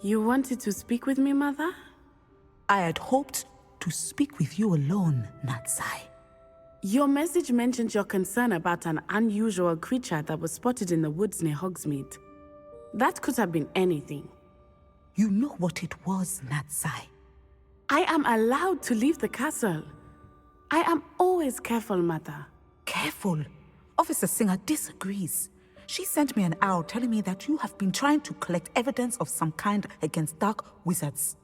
You wanted to speak with me, Mother? I had hoped to speak with you alone, Natsai. Your message mentioned your concern about an unusual creature that was spotted in the woods near Hogsmeade. That could have been anything. You know what it was, Natsai. I am allowed to leave the castle. I am always careful, Mother. Careful. Officer Singer disagrees. She sent me an owl telling me that you have been trying to collect evidence of some kind against dark wizards.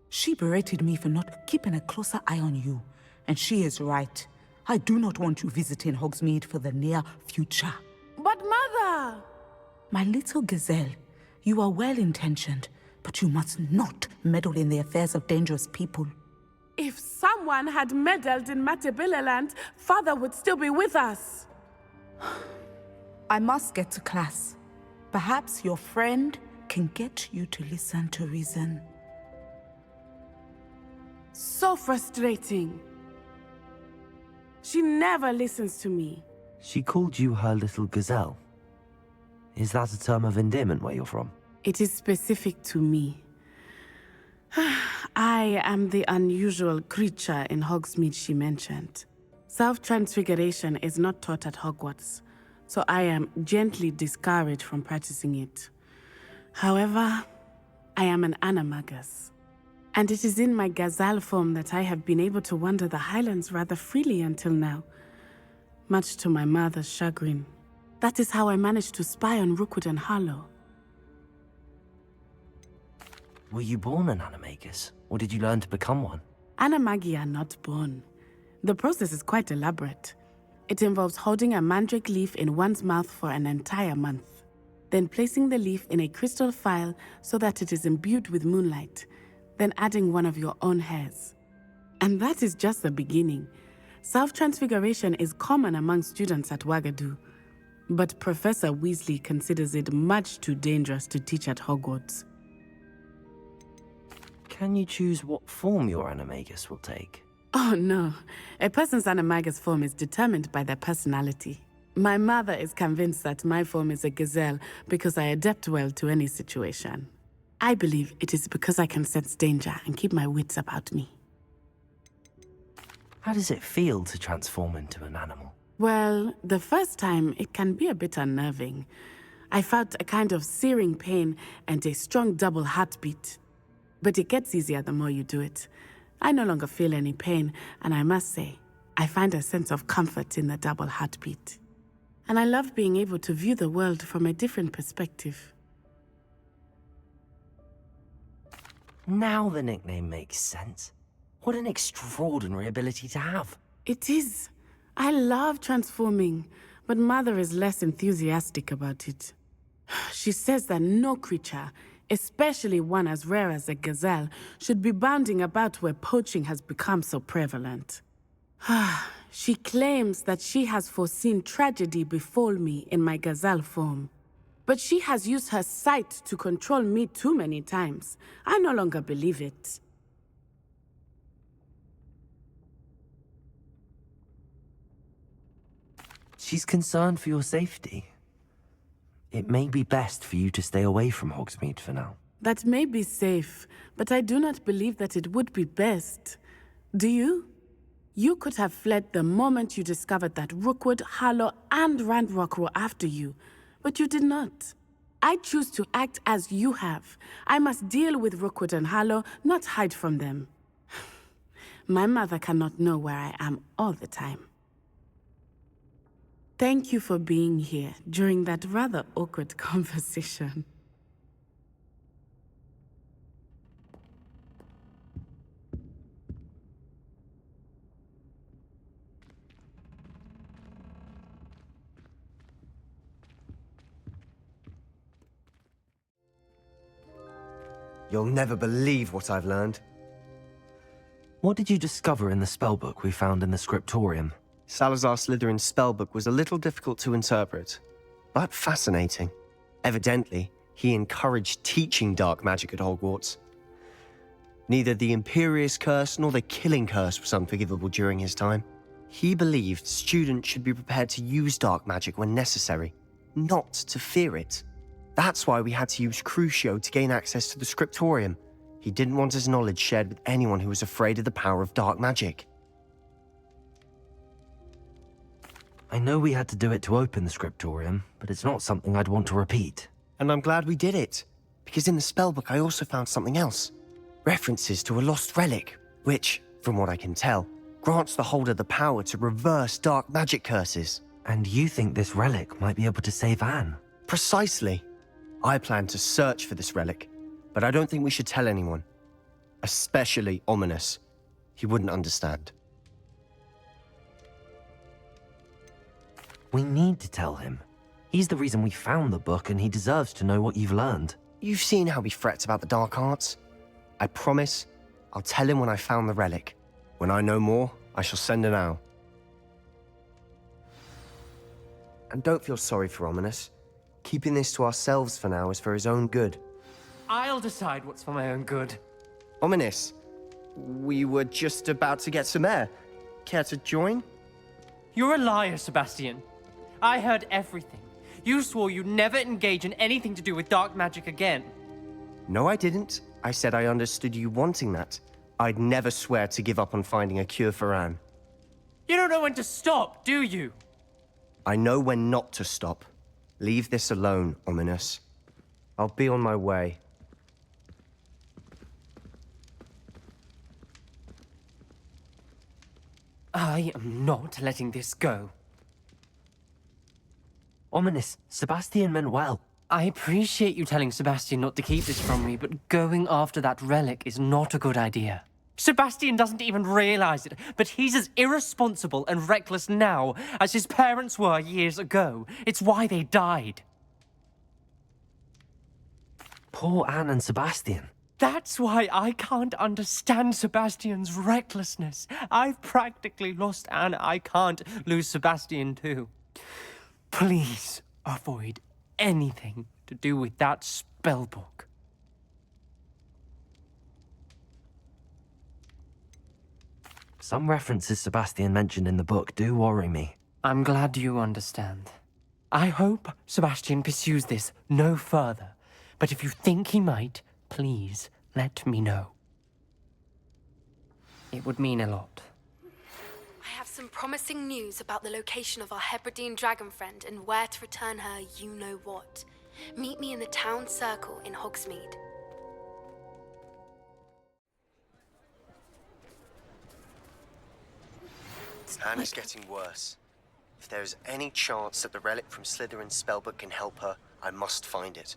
She berated me for not keeping a closer eye on you, and she is right. I do not want you visiting Hogsmeade for the near future. But Mother! My little gazelle, you are well-intentioned, but you must not meddle in the affairs of dangerous people. If someone had meddled in Matabeleland, Father would still be with us. I must get to class. Perhaps your friend can get you to listen to reason. So frustrating. She never listens to me. She called you her little gazelle. Is that a term of endearment where you're from? It is specific to me. I am the unusual creature in Hogsmeade she mentioned. Self-transfiguration is not taught at Hogwarts, so I am gently discouraged from practicing it. However, I am an animagus, and it is in my gazelle form that I have been able to wander the Highlands rather freely until now, much to my mother's chagrin. That is how I managed to spy on Rookwood and Harlow. Were you born an animagus, or did you learn to become one? Animagi are not born. The process is quite elaborate. It involves holding a mandrake leaf in one's mouth for an entire month, then placing the leaf in a crystal phial so that it is imbued with moonlight, then adding one of your own hairs. And that is just the beginning. Self-transfiguration is common among students at Wagadu, but Professor Weasley considers it much too dangerous to teach at Hogwarts. Can you choose what form your animagus will take? Oh no, a person's animagus form is determined by their personality. My mother is convinced that my form is a gazelle because I adapt well to any situation. I believe it is because I can sense danger and keep my wits about me. How does it feel to transform into an animal? Well, the first time it can be a bit unnerving. I felt a kind of searing pain and a strong double heartbeat. But it gets easier the more you do it. I no longer feel any pain, and I must say, I find a sense of comfort in the double heartbeat. And I love being able to view the world from a different perspective. Now the nickname makes sense. What an extraordinary ability to have. It is. I love transforming, but Mother is less enthusiastic about it. She says that no creature, especially one as rare as a gazelle, should be bounding about where poaching has become so prevalent. She claims that she has foreseen tragedy befall me in my gazelle form. But she has used her sight to control me too many times. I no longer believe it. She's concerned for your safety. It may be best for you to stay away from Hogsmeade for now. That may be safe, but I do not believe that it would be best. Do you? You could have fled the moment you discovered that Rookwood, Harlow, and Ranrock were after you, but you did not. I choose to act as you have. I must deal with Rookwood and Harlow, not hide from them. My mother cannot know where I am all the time. Thank you for being here during that rather awkward conversation. You'll never believe what I've learned. What did you discover in the spellbook we found in the scriptorium? Salazar Slytherin's spellbook was a little difficult to interpret, but fascinating. Evidently, he encouraged teaching dark magic at Hogwarts. Neither the Imperious Curse nor the Killing Curse was unforgivable during his time. He believed students should be prepared to use dark magic when necessary, not to fear it. That's why we had to use Crucio to gain access to the scriptorium. He didn't want his knowledge shared with anyone who was afraid of the power of dark magic. I know we had to do it to open the scriptorium, but it's not something I'd want to repeat. And I'm glad we did it, because in the spellbook I also found something else. References to a lost relic, which, from what I can tell, grants the holder the power to reverse dark magic curses. And you think this relic might be able to save Anne? Precisely. I plan to search for this relic, but I don't think we should tell anyone. Especially Ominous. He wouldn't understand. We need to tell him. He's the reason we found the book, and he deserves to know what you've learned. You've seen how he frets about the dark arts. I promise I'll tell him when I found the relic. When I know more, I shall send an owl. And don't feel sorry for Ominous. Keeping this to ourselves for now is for his own good. I'll decide what's for my own good. Ominous, we were just about to get some air. Care to join? You're a liar, Sebastian. I heard everything. You swore you'd never engage in anything to do with dark magic again. No, I didn't. I said I understood you wanting that. I'd never swear to give up on finding a cure for Anne. You don't know when to stop, do you? I know when not to stop. Leave this alone, Ominous. I'll be on my way. I am not letting this go. Ominous, Sebastian meant well. I appreciate you telling Sebastian not to keep this from me, but going after that relic is not a good idea. Sebastian doesn't even realize it, but he's as irresponsible and reckless now as his parents were years ago. It's why they died. Poor Anne and Sebastian. That's why I can't understand Sebastian's recklessness. I've practically lost Anne. I can't lose Sebastian too. Please avoid anything to do with that spellbook. Some references Sebastian mentioned in the book do worry me. I'm glad you understand. I hope Sebastian pursues this no further, but if you think he might, please let me know. It would mean a lot. I have some promising news about the location of our Hebridean dragon friend and where to return her you-know-what. Meet me in the town circle in Hogsmeade. Anne is getting worse. If there is any chance that the relic from Slytherin's spellbook can help her, I must find it.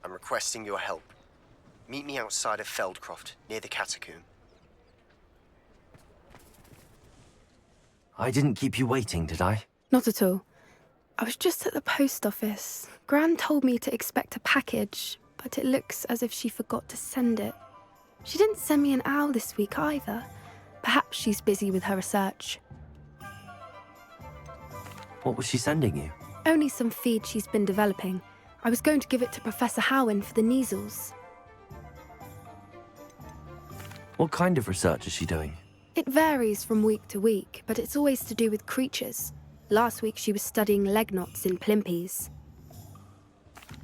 I'm requesting your help. Meet me outside of Feldcroft, near the catacomb. I didn't keep you waiting, did I? Not at all. I was just at the post office. Gran told me to expect a package, but it looks as if she forgot to send it. She didn't send me an owl this week either. Perhaps she's busy with her research. What was she sending you? Only some feed she's been developing. I was going to give it to Professor Howin for the measles. What kind of research is she doing? It varies from week to week, but it's always to do with creatures. Last week she was studying leg knots in plimpies.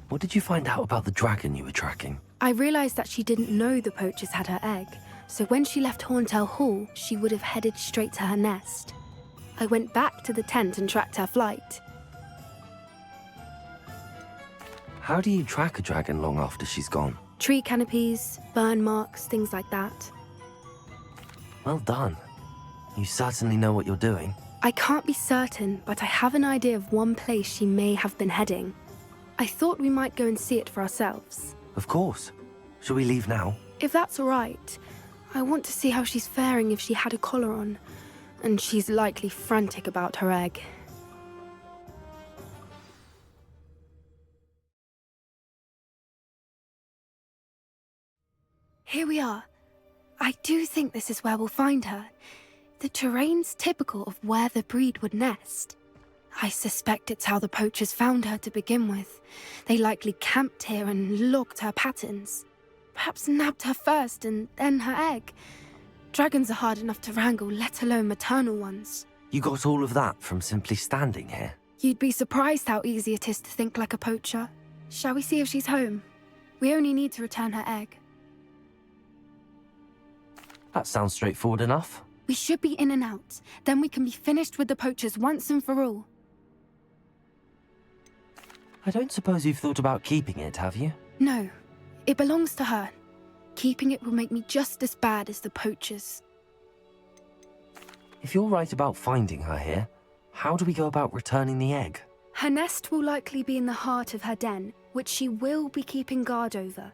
What did you find out about the dragon you were tracking? I realised that she didn't know the poachers had her egg, so when she left Horntail Hall, she would have headed straight to her nest. I went back to the tent and tracked her flight. How do you track a dragon long after she's gone? Tree canopies, burn marks, things like that. Well done. You certainly know what you're doing. I can't be certain, but I have an idea of one place she may have been heading. I thought we might go and see it for ourselves. Of course. Shall we leave now? If that's all right, I want to see how she's faring if she had a collar on. And she's likely frantic about her egg. Here we are. I do think this is where we'll find her. The terrain's typical of where the breed would nest. I suspect it's how the poachers found her to begin with. They likely camped here and logged her patterns. Perhaps nabbed her first and then her egg. Dragons are hard enough to wrangle, let alone maternal ones. You got all of that from simply standing here? You'd be surprised how easy it is to think like a poacher. Shall we see if she's home? We only need to return her egg. That sounds straightforward enough. We should be in and out. Then we can be finished with the poachers once and for all. I don't suppose you've thought about keeping it, have you? No, it belongs to her. Keeping it will make me just as bad as the poachers. If you're right about finding her here, how do we go about returning the egg? Her nest will likely be in the heart of her den, which she will be keeping guard over.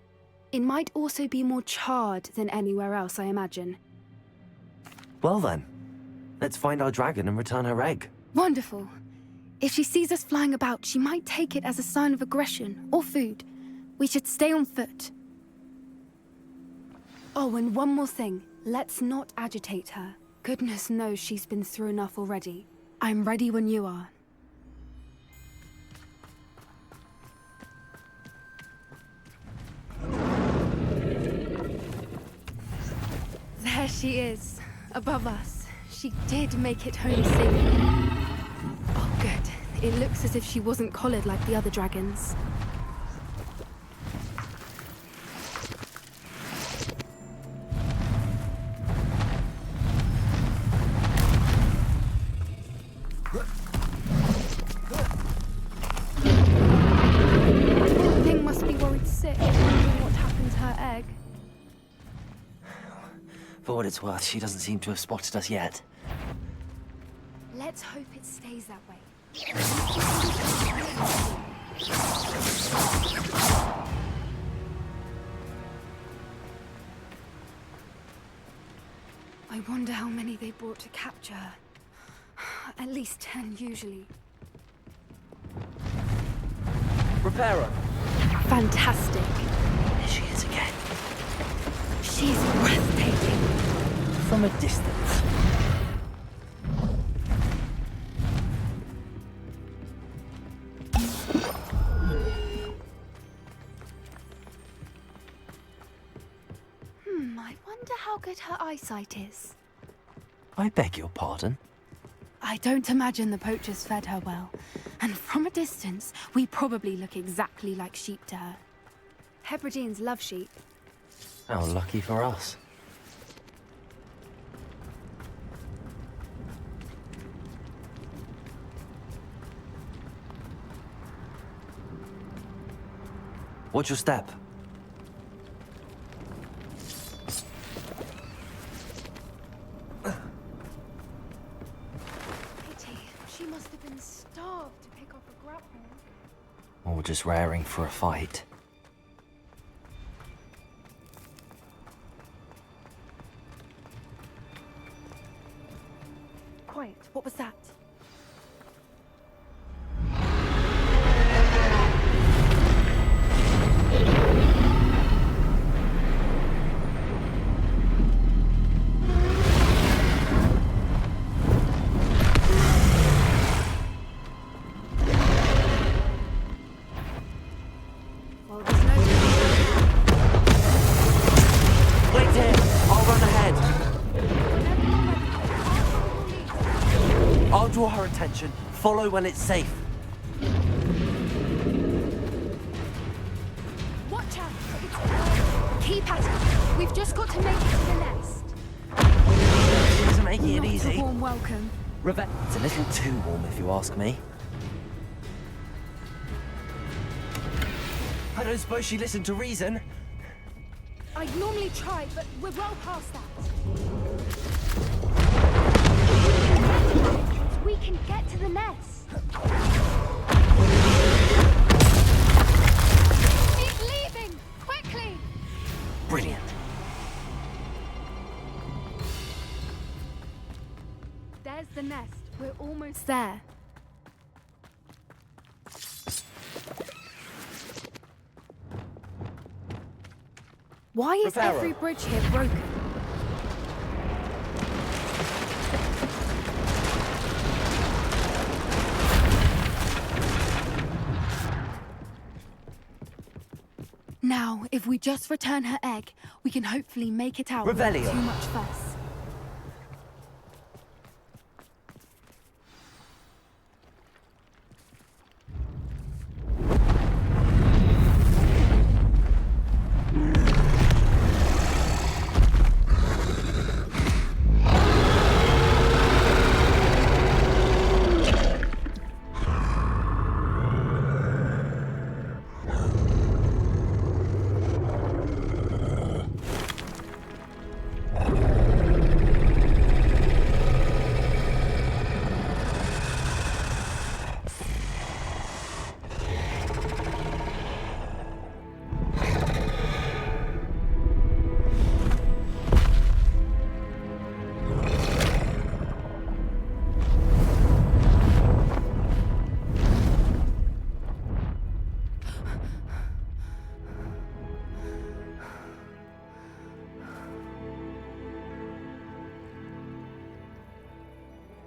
It might also be more charred than anywhere else, I imagine. Well then, let's find our dragon and return her egg. Wonderful. If she sees us flying about, she might take it as a sign of aggression or food. We should stay on foot. Oh, and one more thing. Let's not agitate her. Goodness knows she's been through enough already. I'm ready when you are. There she is, above us. She did make it home safely. Oh, good. It looks as if she wasn't collared like the other dragons. The thing must be worried sick, wondering what happened to her egg. For what it's worth, she doesn't seem to have spotted us yet. Let's hope it stays that way. I wonder how many they brought to capture her. At least 10 usually. Repairer! Fantastic. There she is again. She's breathtaking. From a distance. I wonder how good her eyesight is. I beg your pardon? I don't imagine the poachers fed her well. And from a distance, we probably look exactly like sheep to her. Hebrideans love sheep. How lucky for us. Watch your step. Pity. She must have been starved to pick up a grapple. Or just raring for a fight. Quiet. What was that? Well, there's no... Wait here! I'll run ahead! I'll draw her attention. Follow when it's safe. Watch out! Keep at it. We've just got to make it to the nest. She isn't making it Not easy. a warm welcome. It's a little too warm, if you ask me. I don't suppose she listened to reason. I'd normally try, but we're well past that. We can get to the nest. She's leaving! Quickly! Brilliant. There's the nest. We're almost there. Why is Repairer. every bridge here broken? Now, if we just return her egg, we can hopefully make it out without Revelio. too much fuss.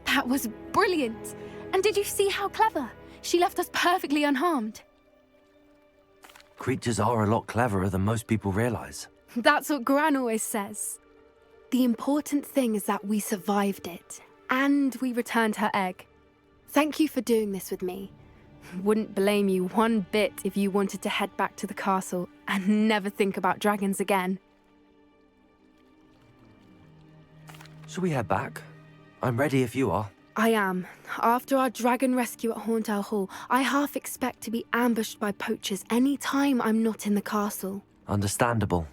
That was brilliant. And did you see how clever? She left us perfectly unharmed. Creatures are a lot cleverer than most people realize. That's what Gran always says. The important thing is that we survived it, and we returned her egg. Thank you for doing this with me. Wouldn't blame you one bit if you wanted to head back to the castle and never think about dragons again. Shall we head back? I'm ready if you are. I am. After our dragon rescue at Hauntow Hall, I half expect to be ambushed by poachers any time I'm not in the castle. Understandable.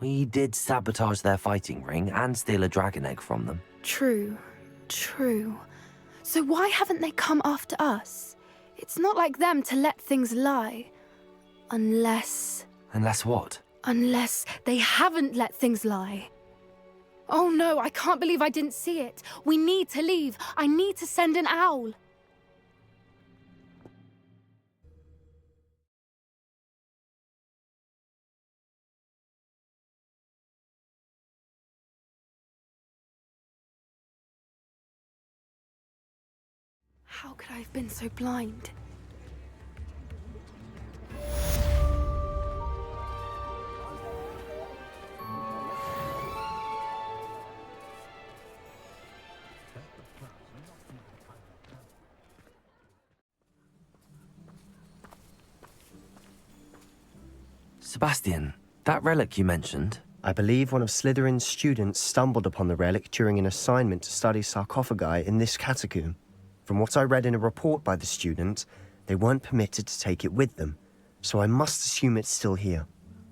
We did sabotage their fighting ring and steal a dragon egg from them. True. So why haven't they come after us? It's not like them to let things lie. Unless what? Unless they haven't let things lie. Oh no, I can't believe I didn't see it. We need to leave. I need to send an owl. How could I have been so blind? Sebastian, that relic you mentioned, I believe one of Slytherin's students stumbled upon the relic during an assignment to study sarcophagi in this catacomb. From what I read in a report by the student, they weren't permitted to take it with them, so I must assume it's still here.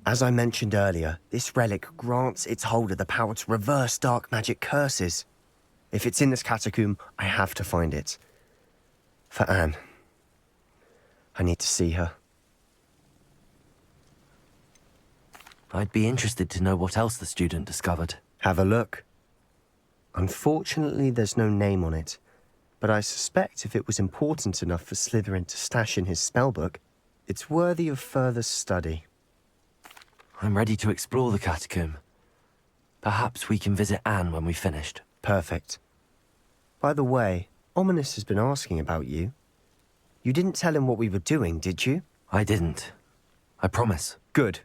As I mentioned earlier, this relic grants its holder the power to reverse dark magic curses. If it's in this catacomb, I have to find it. For Anne. I need to see her. I'd be interested to know what else the student discovered. Have a look. Unfortunately, there's no name on it, but I suspect if it was important enough for Slytherin to stash in his spellbook, it's worthy of further study. I'm ready to explore the catacomb. Perhaps we can visit Anne when we've finished. Perfect. By the way, Ominous has been asking about you. You didn't tell him what we were doing, did you? I didn't. I promise. Good.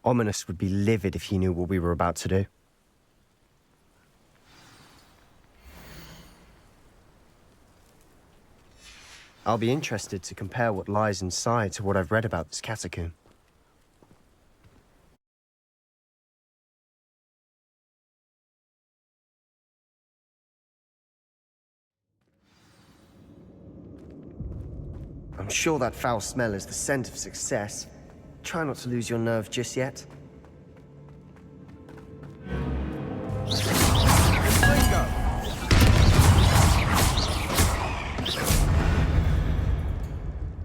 Ominous would be livid if he knew what we were about to do. I'll be interested to compare what lies inside to what I've read about this catacomb. I'm sure that foul smell is the scent of success. Try not to lose your nerve just yet.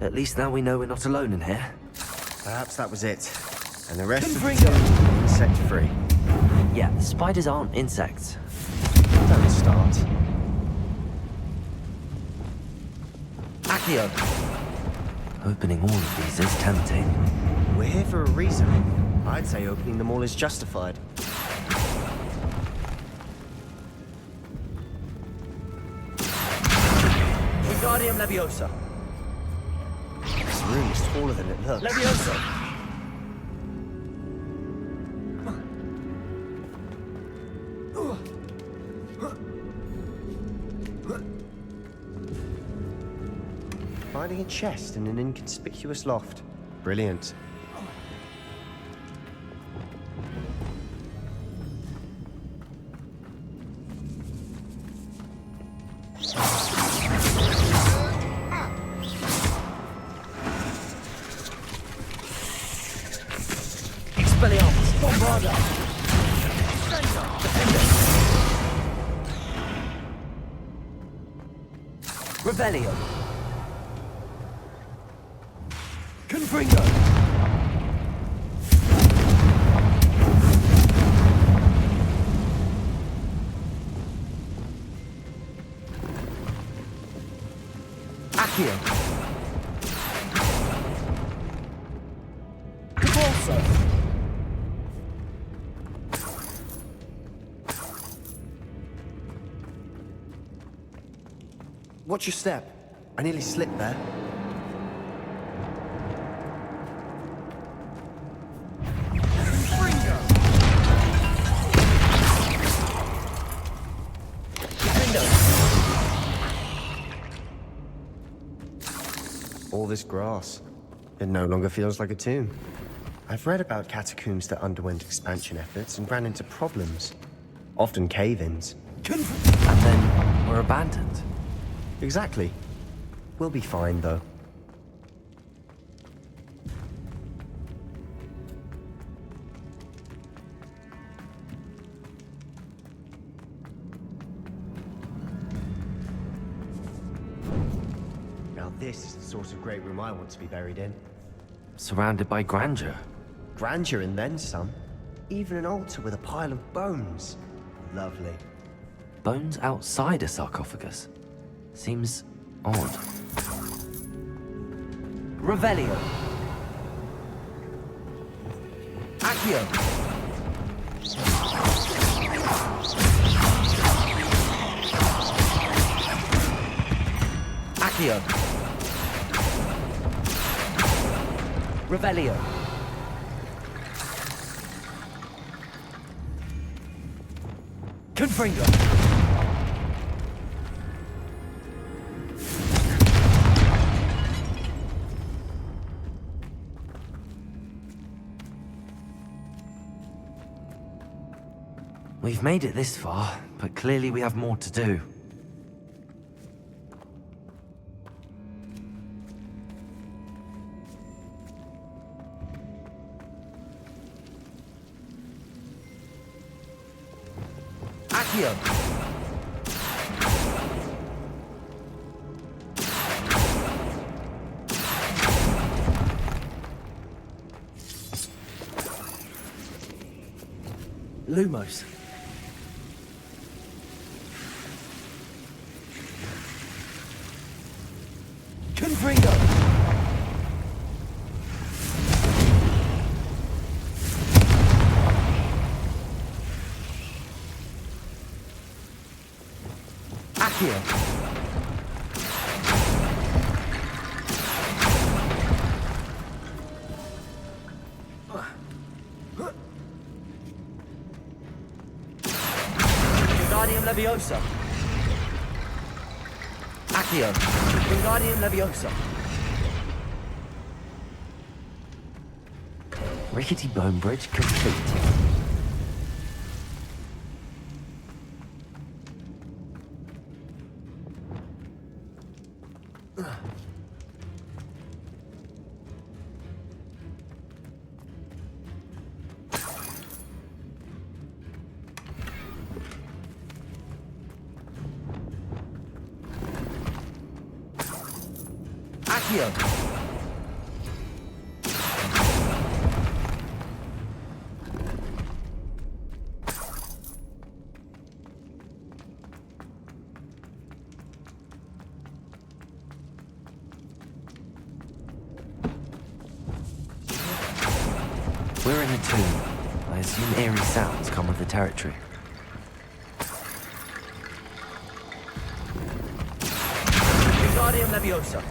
At least now we know we're not alone in here. Perhaps that was it. And the rest of the time, insect-free. Yeah, spiders aren't insects. Don't start. Accio! Opening all of these is tempting. We're here for a reason. I'd say opening them all is justified. Wingardium Leviosa! This room is taller than it looks. Leviosa! Finding a chest in an inconspicuous loft. Brilliant. Expelliarmus! Bombarda! Revelio! Confringo! Accio! Levioso! Watch your step. I nearly slipped there. All this grass. It no longer feels like a tomb. I've read about catacombs that underwent expansion efforts and ran into problems. Often cave-ins. And then were abandoned. Exactly. We'll be fine, though. Now this is the sort of great room I want to be buried in. Surrounded by grandeur. Grandeur and then some. Even an altar with a pile of bones. Lovely. Bones outside a sarcophagus. Seems odd. Revelio. Accio. Accio. Revelio. Confringo. We've made it this far, but clearly we have more to do. Accio! Lumos. Confringo! Accio! Wingardium Leviosa! Accio! Wingardium Leviosa! Rickety bone bridge complete. Accio! We're in a tomb. I assume eerie sounds come with the territory. Wingardium Leviosa!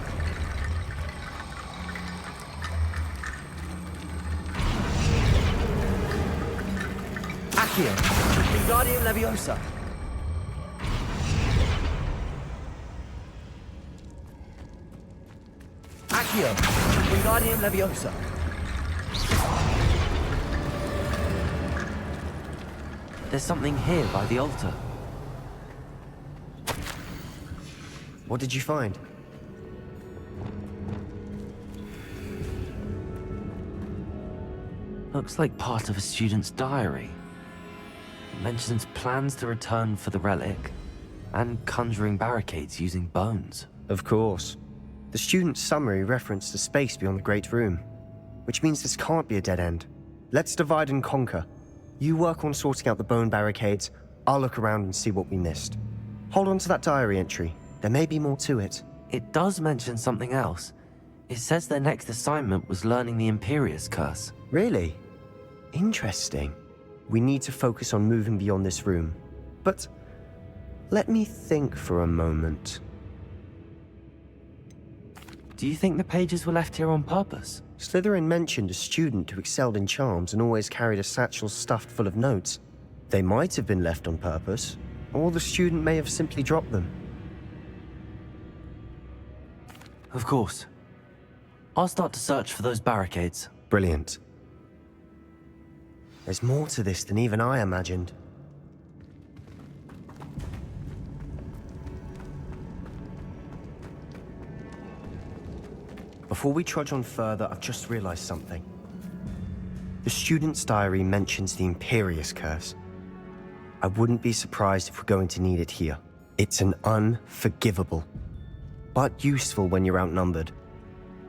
Accio! Wingardium Leviosa! Accio! Wingardium Leviosa! There's something here by the altar. What did you find? Looks like part of a student's diary. It mentions plans to return for the relic and conjuring barricades using bones. Of course. The student's summary referenced a space beyond the Great Room, which means this can't be a dead end. Let's divide and conquer. You work on sorting out the bone barricades, I'll look around and see what we missed. Hold on to that diary entry. There may be more to it. It does mention something else. It says their next assignment was learning the Imperius curse. Really? Interesting. We need to focus on moving beyond this room. But let me think for a moment. Do you think the pages were left here on purpose? Slytherin mentioned a student who excelled in charms and always carried a satchel stuffed full of notes. They might have been left on purpose, or the student may have simply dropped them. Of course. I'll start to search for those barricades. Brilliant. There's more to this than even I imagined. Before we trudge on further, I've just realized something. The student's diary mentions the Imperius curse. I wouldn't be surprised if we're going to need it here. It's an unforgivable, but useful when you're outnumbered.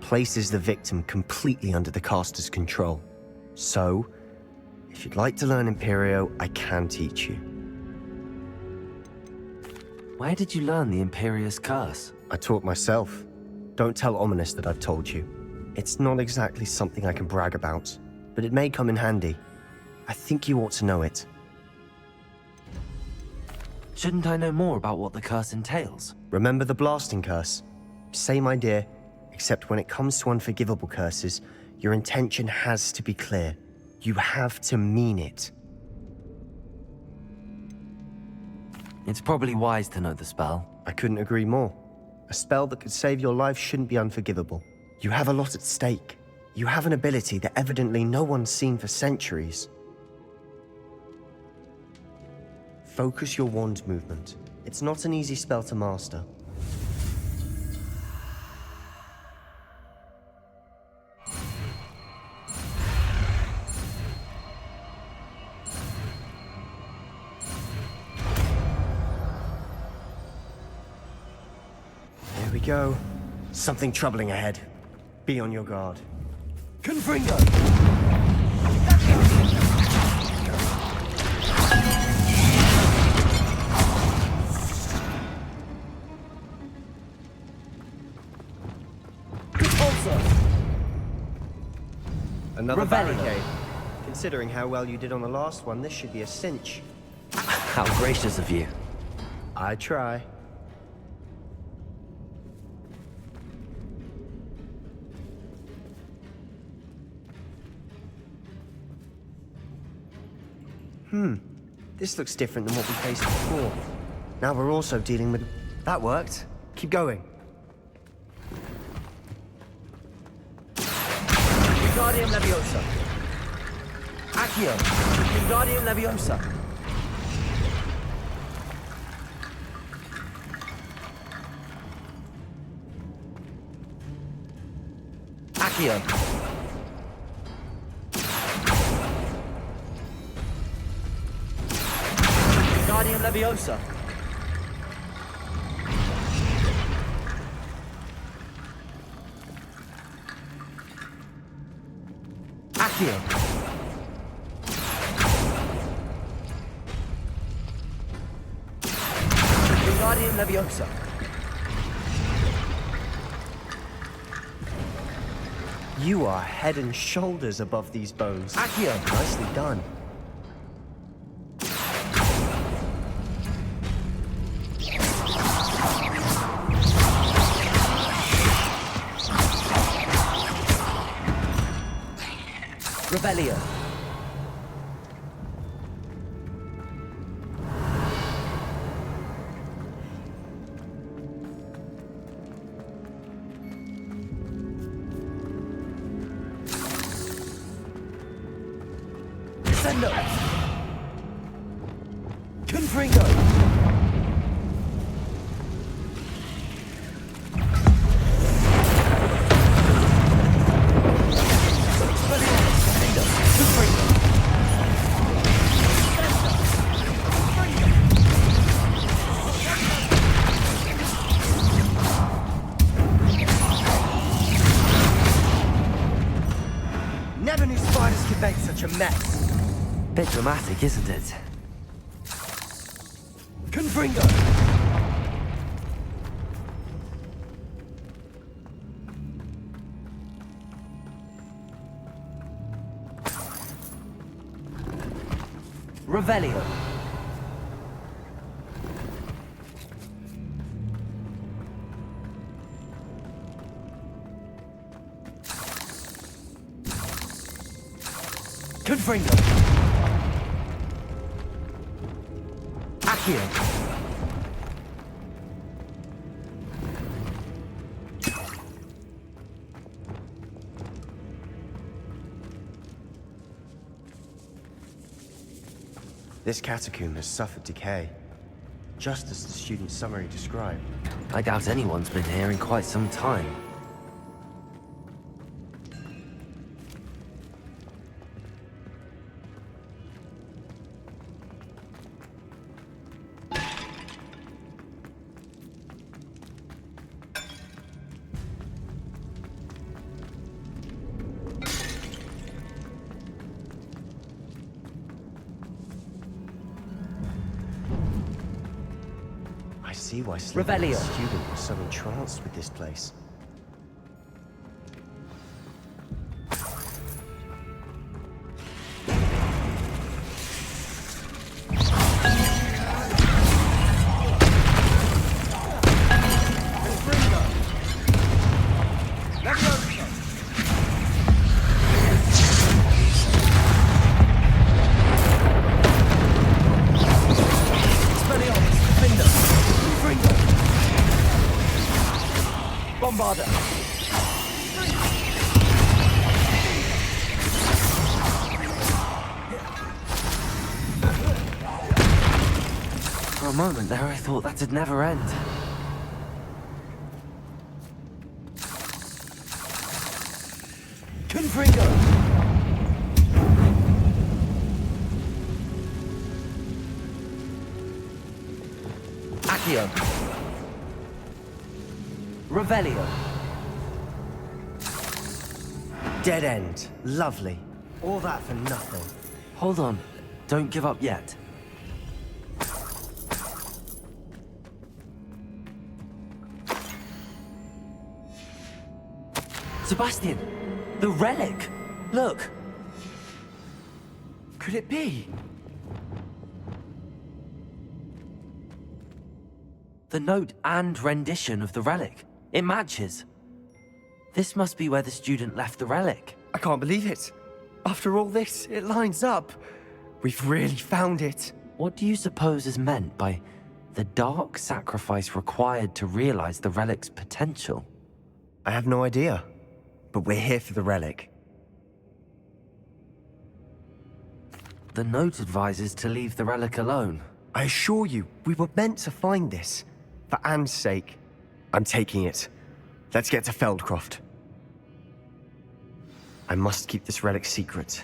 Places the victim completely under the caster's control. So, if you'd like to learn Imperio, I can teach you. Where did you learn the Imperius curse? I taught myself. Don't tell Ominous that I've told you. It's not exactly something I can brag about, but it may come in handy. I think you ought to know it. Shouldn't I know more about what the curse entails? Remember the blasting curse? Same idea, except when it comes to unforgivable curses, your intention has to be clear. You have to mean it. It's probably wise to know the spell. I couldn't agree more. A spell that could save your life shouldn't be unforgivable. You have a lot at stake. You have an ability that evidently no one's seen for centuries. Focus your wand movement. It's not an easy spell to master. Here we go. Something troubling ahead. Be on your guard. Confringo! Another barricade. Considering how well you did on the last one, this should be a cinch. How gracious of you. I try. This looks different than what we faced before. Now we're also dealing with... That worked. Keep going. Wingardium Leviosa. Accio. Wingardium Leviosa. Accio. Wingardium Leviosa. Accio. Wingardium Leviosa. You are head and shoulders above these bones. Accio. Nicely done. Revelio. Descendo. Confringo. Never knew spiders could make such a mess. Bit dramatic, isn't it? Confringo. Revelio. Confringo. Accio. This catacomb has suffered decay, just as the student's summary described. I doubt anyone's been here in quite some time. I see why Slytherin's Revelio. student was so entranced with this place. Bombarda. For a moment there, I thought that'd never end. Confringo. Accio. Revelio. Dead end. Lovely. All that for nothing. Hold on. Don't give up yet. Sebastian! The relic! Look! Could it be? The note and rendition of the relic. It matches. This must be where the student left the relic. I can't believe it. After all this, it lines up. We've really found it. What do you suppose is meant by the dark sacrifice required to realize the relic's potential? I have no idea. But we're here for the relic. The note advises to leave the relic alone. I assure you, we were meant to find this. For Anne's sake. I'm taking it. Let's get to Feldcroft. I must keep this relic secret.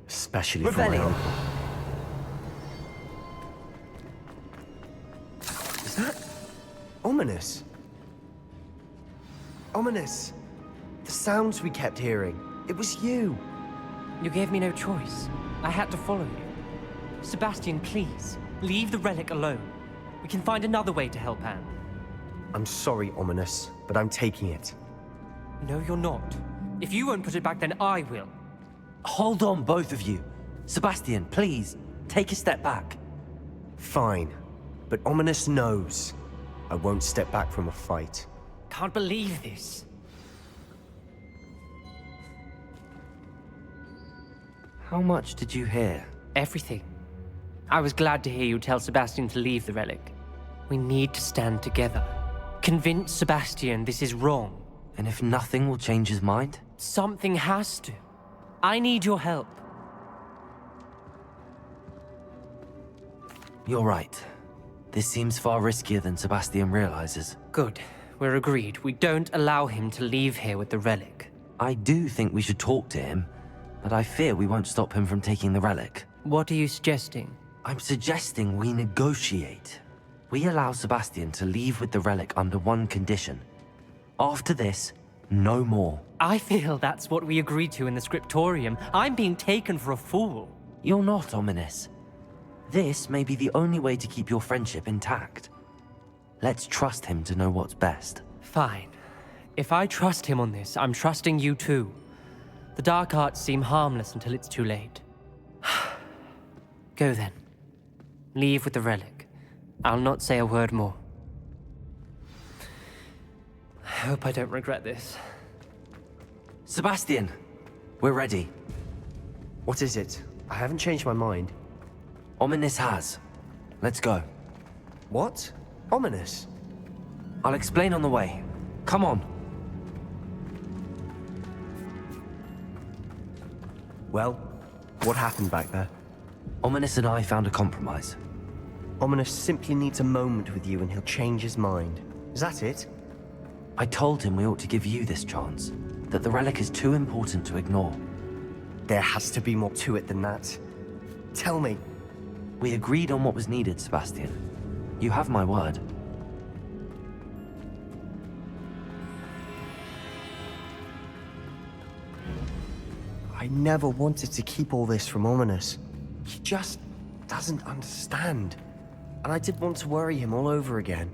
Especially for my Revelio. uncle. Is that... ominous? Ominous. The sounds we kept hearing. It was you. You gave me no choice. I had to follow you. Sebastian, please, leave the relic alone. We can find another way to help Anne. I'm sorry, Ominous, but I'm taking it. No, you're not. If you won't put it back, then I will. Hold on, both of you. Sebastian, please, take a step back. Fine. But Ominous knows. I won't step back from a fight. Can't believe this. How much did you hear? Everything. I was glad to hear you tell Sebastian to leave the relic. We need to stand together. Convince Sebastian this is wrong. And if nothing will change his mind? Something has to. I need your help. You're right. This seems far riskier than Sebastian realizes. Good. We're agreed. We don't allow him to leave here with the relic. I do think we should talk to him, but I fear we won't stop him from taking the relic. What are you suggesting? I'm suggesting we negotiate. We allow Sebastian to leave with the relic under one condition. After this, no more. I feel that's what we agreed to in the scriptorium. I'm being taken for a fool. You're not, Ominous. This may be the only way to keep your friendship intact. Let's trust him to know what's best. Fine. If I trust him on this, I'm trusting you too. The dark arts seem harmless until it's too late. Go then. Leave with the relic. I'll not say a word more. I hope I don't regret this. Sebastian, we're ready. What is it? I haven't changed my mind. Ominous has. Let's go. What? Ominous? I'll explain on the way. Come on. Well, what happened back there? Ominous and I found a compromise. Ominous simply needs a moment with you and he'll change his mind. Is that it? I told him we ought to give you this chance, that the relic is too important to ignore. There has to be more to it than that. Tell me. We agreed on what was needed, Sebastian. You have my word. I never wanted to keep all this from Ominous. He just doesn't understand. And I didn't want to worry him all over again.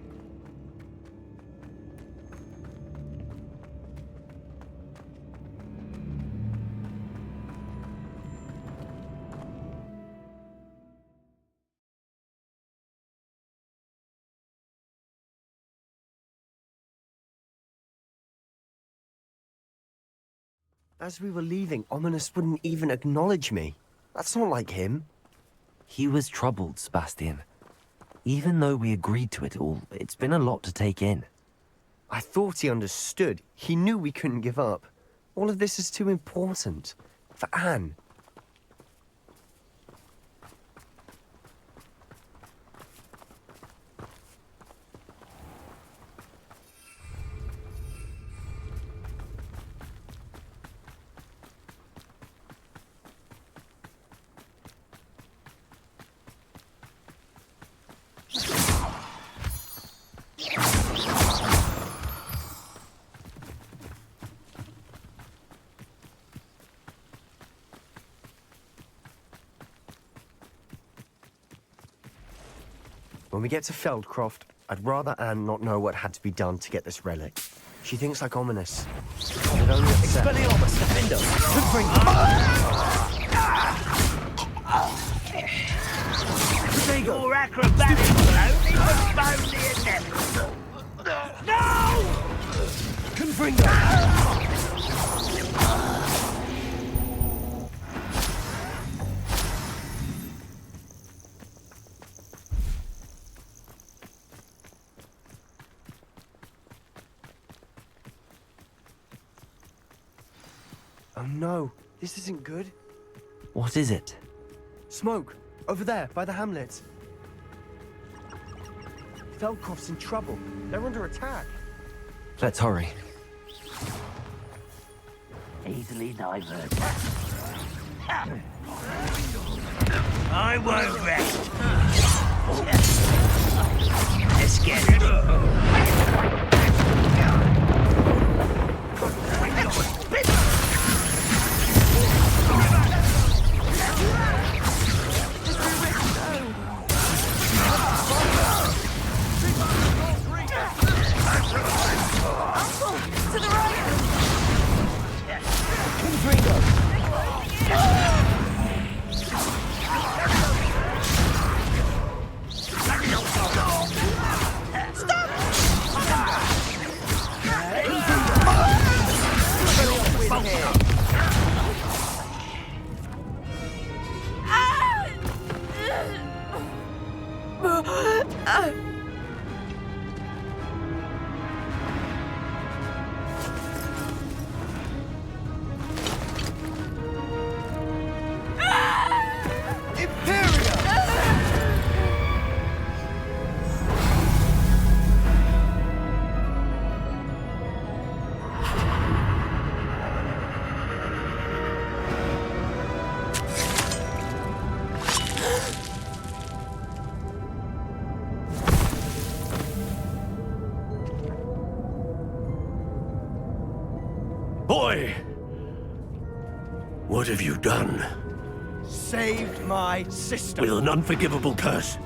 As we were leaving, Ominous wouldn't even acknowledge me. That's not like him. He was troubled, Sebastian. Even though we agreed to it all, it's been a lot to take in. I thought he understood. He knew we couldn't give up. All of this is too important. For Anne. When we get to Feldcroft, I'd rather Anne not know what had to be done to get this relic. She thinks like Ominous. And it only upset me. Expelliarmus, defender. Your acrobatics will only postpone the inevitable. No! Confringo. Oh no, this isn't good. What is it? Smoke, over there, by the hamlet. Feldcroft's in trouble. They're under attack. Let's hurry. Easily diverted. I won't rest. Let's get it. Boy! What have you done? Saved my sister. With an unforgivable curse.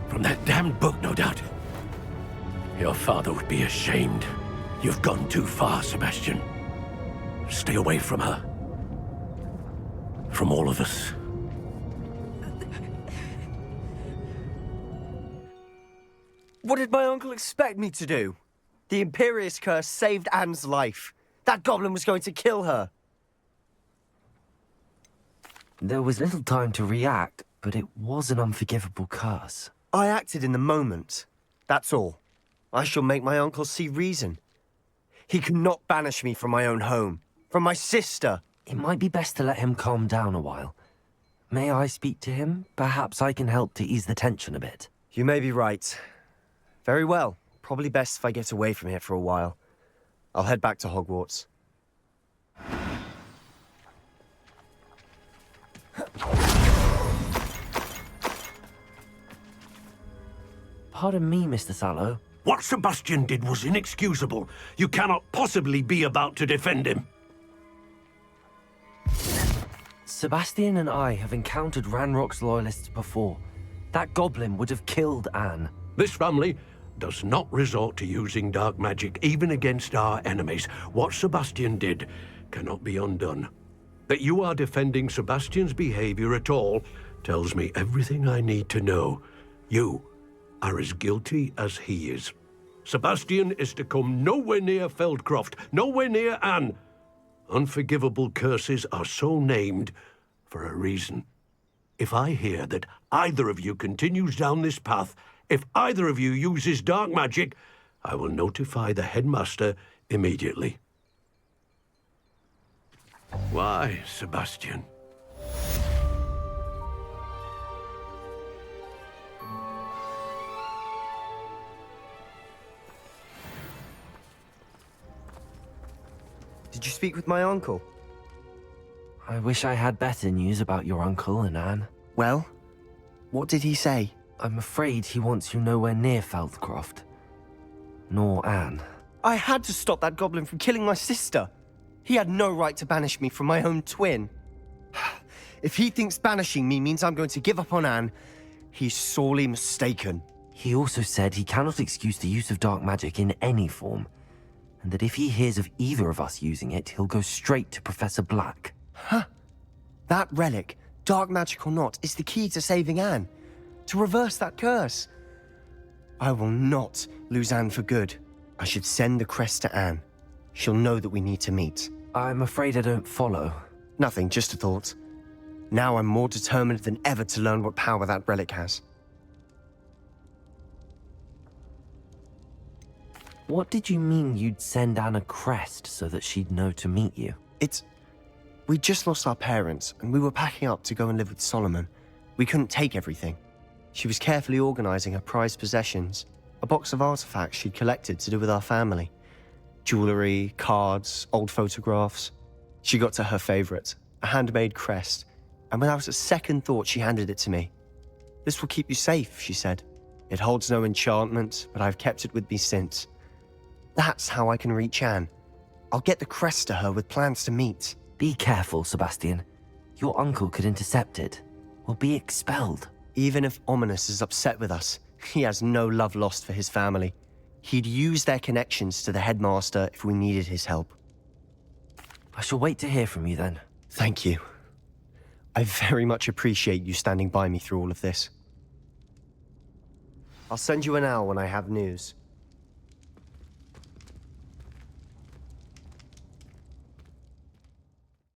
From that damned book, no doubt. Your father would be ashamed. You've gone too far, Sebastian. Stay away from her. From all of us. What did my uncle expect me to do? The Imperious curse saved Anne's life. That goblin was going to kill her. There was little time to react, but it was an unforgivable curse. I acted in the moment. That's all. I shall make my uncle see reason. He cannot banish me from my own home, from my sister. It might be best to let him calm down a while. May I speak to him? Perhaps I can help to ease the tension a bit. You may be right. Very well. Probably best if I get away from here for a while. I'll head back to Hogwarts. Pardon me, Mr. Sallow. What Sebastian did was inexcusable. You cannot possibly be about to defend him. Sebastian and I have encountered Ranrock's loyalists before. That goblin would have killed Anne. This family does not resort to using dark magic even against our enemies. What Sebastian did cannot be undone. That you are defending Sebastian's behavior at all tells me everything I need to know. You are as guilty as he is. Sebastian is to come nowhere near Feldcroft, nowhere near Anne. Unforgivable curses are so named for a reason. If I hear that either of you continues down this path, if either of you uses dark magic, I will notify the headmaster immediately. Why, Sebastian? Did you speak with my uncle? I wish I had better news about your uncle and Anne. Well, what did he say? I'm afraid he wants you nowhere near Feldcroft. Nor Anne. I had to stop that goblin from killing my sister. He had no right to banish me from my own twin. If he thinks banishing me means I'm going to give up on Anne, he's sorely mistaken. He also said he cannot excuse the use of dark magic in any form, and that if he hears of either of us using it, he'll go straight to Professor Black. Huh? That relic, dark magic or not, is the key to saving Anne. To reverse that curse. I will not lose Anne for good. I should send the crest to Anne. She'll know that we need to meet. I'm afraid I don't follow. Nothing, just a thought. Now I'm more determined than ever to learn what power that relic has. What did you mean you'd send Anne a crest so that she'd know to meet you? We just lost our parents, and we were packing up to go and live with Solomon. We couldn't take everything. She was carefully organizing her prized possessions, a box of artifacts she'd collected to do with our family. Jewelry, cards, old photographs. She got to her favorite, a handmade crest, and without a second thought she handed it to me. This will keep you safe, she said. It holds no enchantment, but I've kept it with me since. That's how I can reach Anne. I'll get the crest to her with plans to meet. Be careful, Sebastian. Your uncle could intercept it, or be expelled. Even if Ominous is upset with us, he has no love lost for his family. He'd use their connections to the headmaster if we needed his help. I shall wait to hear from you then. Thank you. I very much appreciate you standing by me through all of this. I'll send you an owl when I have news.